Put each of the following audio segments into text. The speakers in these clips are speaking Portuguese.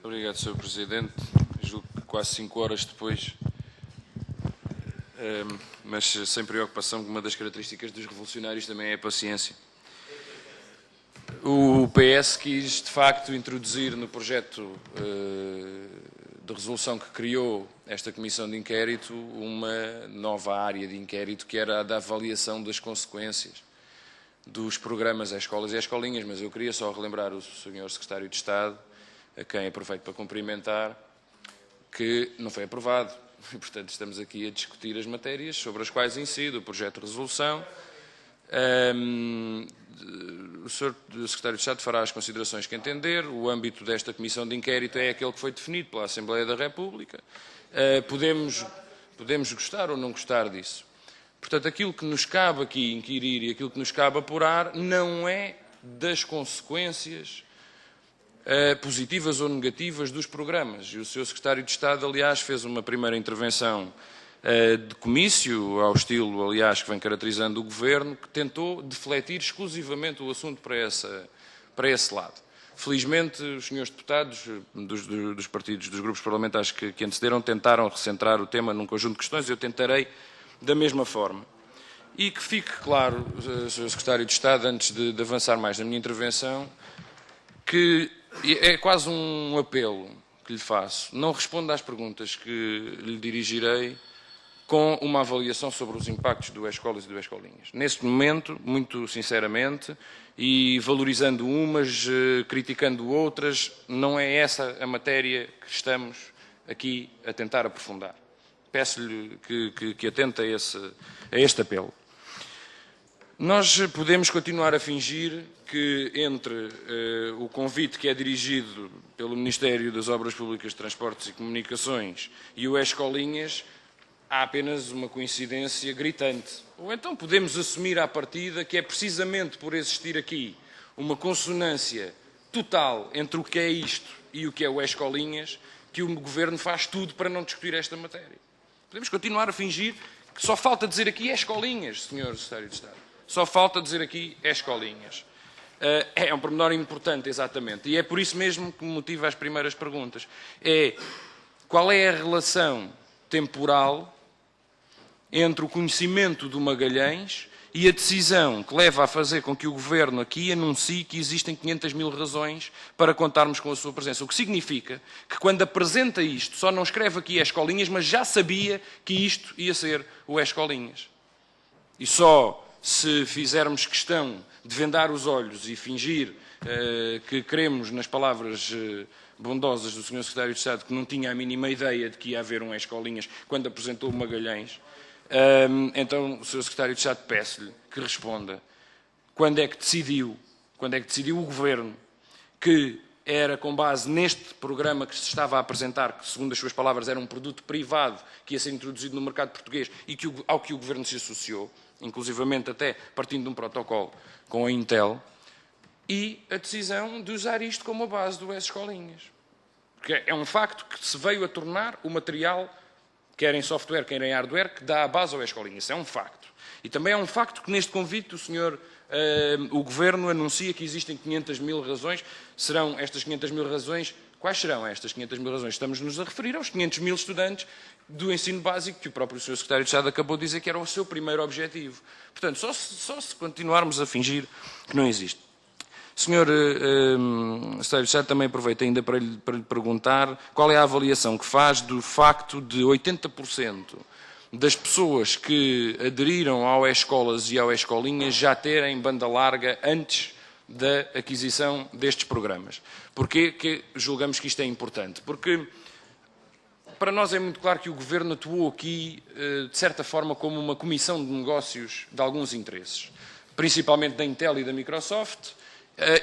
Obrigado, Sr. Presidente. Julgo que quase 5 horas depois, mas sem preocupação, que uma das características dos revolucionários também é a paciência. O PS quis, de facto, introduzir no projeto de resolução que criou esta comissão de inquérito uma nova área de inquérito, que era a da avaliação das consequências dos programas às escolas e às escolinhas, mas eu queria só relembrar o Sr. Secretário de Estado, a quem aproveito para cumprimentar, que não foi aprovado. E, portanto, estamos aqui a discutir as matérias sobre as quais incide o projeto de resolução. O Sr. Secretário de Estado fará as considerações que entender. O âmbito desta comissão de inquérito é aquele que foi definido pela Assembleia da República. Podemos gostar ou não gostar disso. Portanto, aquilo que nos cabe aqui inquirir e aquilo que nos cabe apurar não é das consequências positivas ou negativas dos programas. E o Sr. Secretário de Estado, aliás, fez uma primeira intervenção de comício, ao estilo, aliás, que vem caracterizando o Governo, que tentou defletir exclusivamente o assunto para esse lado. Felizmente, os senhores deputados dos partidos, dos grupos parlamentares que antecederam, tentaram recentrar o tema num conjunto de questões, eu tentarei da mesma forma. E que fique claro, Sr. Secretário de Estado, antes de avançar mais na minha intervenção, que é quase um apelo que lhe faço. Não responda às perguntas que lhe dirigirei com uma avaliação sobre os impactos do E-Escolas e do E-Escolinhas. Neste momento, muito sinceramente, e valorizando umas, criticando outras, não é essa a matéria que estamos aqui a tentar aprofundar. Peço-lhe que atente a este apelo. Nós podemos continuar a fingir que entre o convite que é dirigido pelo Ministério das Obras Públicas, Transportes e Comunicações e o E-Escolinhas há apenas uma coincidência gritante. Ou então podemos assumir à partida que é precisamente por existir aqui uma consonância total entre o que é isto e o que é o E-Escolinhas que o Governo faz tudo para não discutir esta matéria. Podemos continuar a fingir que só falta dizer aqui E-Escolinhas, Sr. Secretário de Estado. Só falta dizer aqui E-Escolinhas. É um pormenor importante, exatamente. E é por isso mesmo que me motiva as primeiras perguntas. Qual é a relação temporal entre o conhecimento do Magalhães e a decisão que leva a fazer com que o Governo aqui anuncie que existem 500 mil razões para contarmos com a sua presença. O que significa que quando apresenta isto, só não escreve aqui E-Escolinhas, mas já sabia que isto ia ser o E-Escolinhas. E só se fizermos questão de vendar os olhos e fingir que cremos nas palavras bondosas do Sr. Secretário de Estado, que não tinha a mínima ideia de que ia haver um E-Escolinhas quando apresentou o Magalhães, então o Sr. Secretário de Estado, peço-lhe que responda quando é que decidiu o Governo que era com base neste programa que se estava a apresentar, que segundo as suas palavras era um produto privado que ia ser introduzido no mercado português e ao que o Governo se associou, inclusivamente até partindo de um protocolo com a Intel, e a decisão de usar isto como a base do E-Escolinhas. Porque é um facto que se veio a tornar o material, quer em software, quer em hardware, que dá a base ao E-Escolinhas. Isso é um facto. E também é um facto que neste convite o Governo anuncia que existem 500 mil razões. Serão estas 500 mil razões? Quais serão estas 500 mil razões? Estamos-nos a referir aos 500 mil estudantes do ensino básico, que o próprio Sr. Secretário de Estado acabou de dizer que era o seu primeiro objetivo. Portanto, só se continuarmos a fingir que não existe. Sr. Secretário de Estado, também aproveito ainda para lhe perguntar qual é a avaliação que faz do facto de 80% das pessoas que aderiram ao E-Escolas e ao E-Escolinhas já terem banda larga antes da aquisição destes programas. Porquê que julgamos que isto é importante? Porque para nós é muito claro que o Governo atuou aqui, de certa forma, como uma comissão de negócios de alguns interesses, principalmente da Intel e da Microsoft,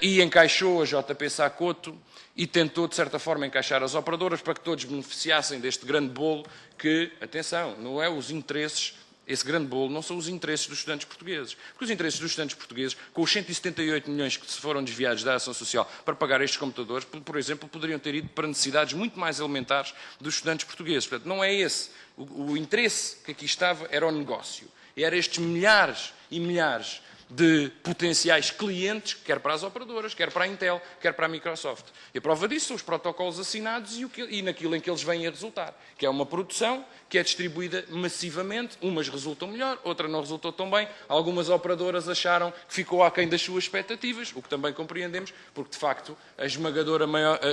e encaixou a JP Sacoto e tentou, de certa forma, encaixar as operadoras para que todos beneficiassem deste grande bolo que, atenção, não é os interesses, esse grande bolo não são os interesses dos estudantes portugueses. Porque os interesses dos estudantes portugueses, com os 178 milhões que se foram desviados da Ação Social para pagar estes computadores, por exemplo, poderiam ter ido para necessidades muito mais elementares dos estudantes portugueses. Portanto, não é esse. O interesse que aqui estava era o negócio. Era estes milhares e milhares de potenciais clientes, quer para as operadoras, quer para a Intel, quer para a Microsoft. E a prova disso são os protocolos assinados e naquilo em que eles vêm a resultar, que é uma produção que é distribuída massivamente, umas resultam melhor, outras não resultam tão bem, algumas operadoras acharam que ficou aquém das suas expectativas, o que também compreendemos, porque de facto a esmagadora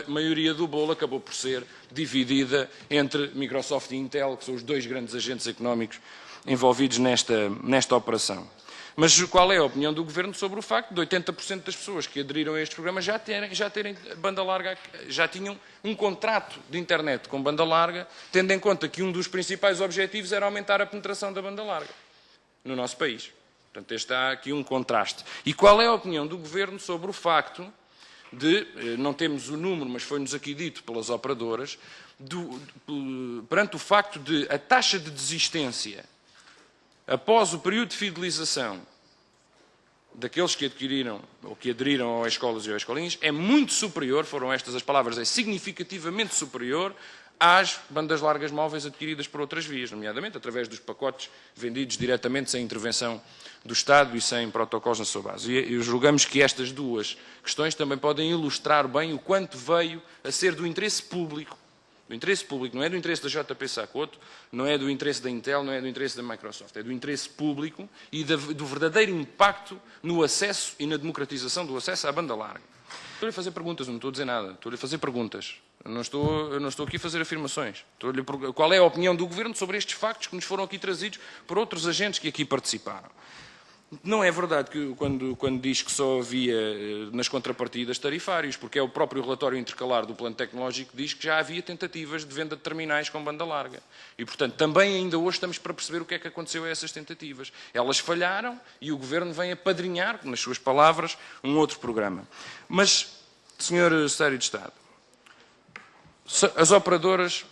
maioria do bolo acabou por ser dividida entre Microsoft e Intel, que são os dois grandes agentes económicos envolvidos nesta operação. Mas qual é a opinião do Governo sobre o facto de 80% das pessoas que aderiram a estes programas já terem banda larga, já tinham um contrato de internet com banda larga, tendo em conta que um dos principais objetivos era aumentar a penetração da banda larga no nosso país. Portanto, está aqui um contraste. E qual é a opinião do Governo sobre o facto de, não temos o número, mas foi-nos aqui dito pelas operadoras, perante o facto de a taxa de desistência após o período de fidelização daqueles que adquiriram ou que aderiram às escolas e às escolinhas é muito superior, foram estas as palavras, é significativamente superior às bandas largas móveis adquiridas por outras vias, nomeadamente através dos pacotes vendidos diretamente sem intervenção do Estado e sem protocolos na sua base. E julgamos que estas duas questões também podem ilustrar bem o quanto veio a ser do interesse público. Do interesse público, não é do interesse da JP Sacoto, não é do interesse da Intel, não é do interesse da Microsoft, é do interesse público e do verdadeiro impacto no acesso e na democratização do acesso à banda larga. Estou-lhe a fazer perguntas, não estou a dizer nada, estou-lhe a fazer perguntas. Eu não estou aqui a fazer afirmações. Qual é a opinião do Governo sobre estes factos que nos foram aqui trazidos por outros agentes que aqui participaram? Não é verdade que quando diz que só havia nas contrapartidas tarifários, porque é o próprio relatório intercalar do Plano Tecnológico que diz que já havia tentativas de venda de terminais com banda larga. E, portanto, também ainda hoje estamos para perceber o que é que aconteceu a essas tentativas. Elas falharam e o Governo vem apadrinhar, nas suas palavras, um outro programa. Mas, Sr. Secretário de Estado, as operadoras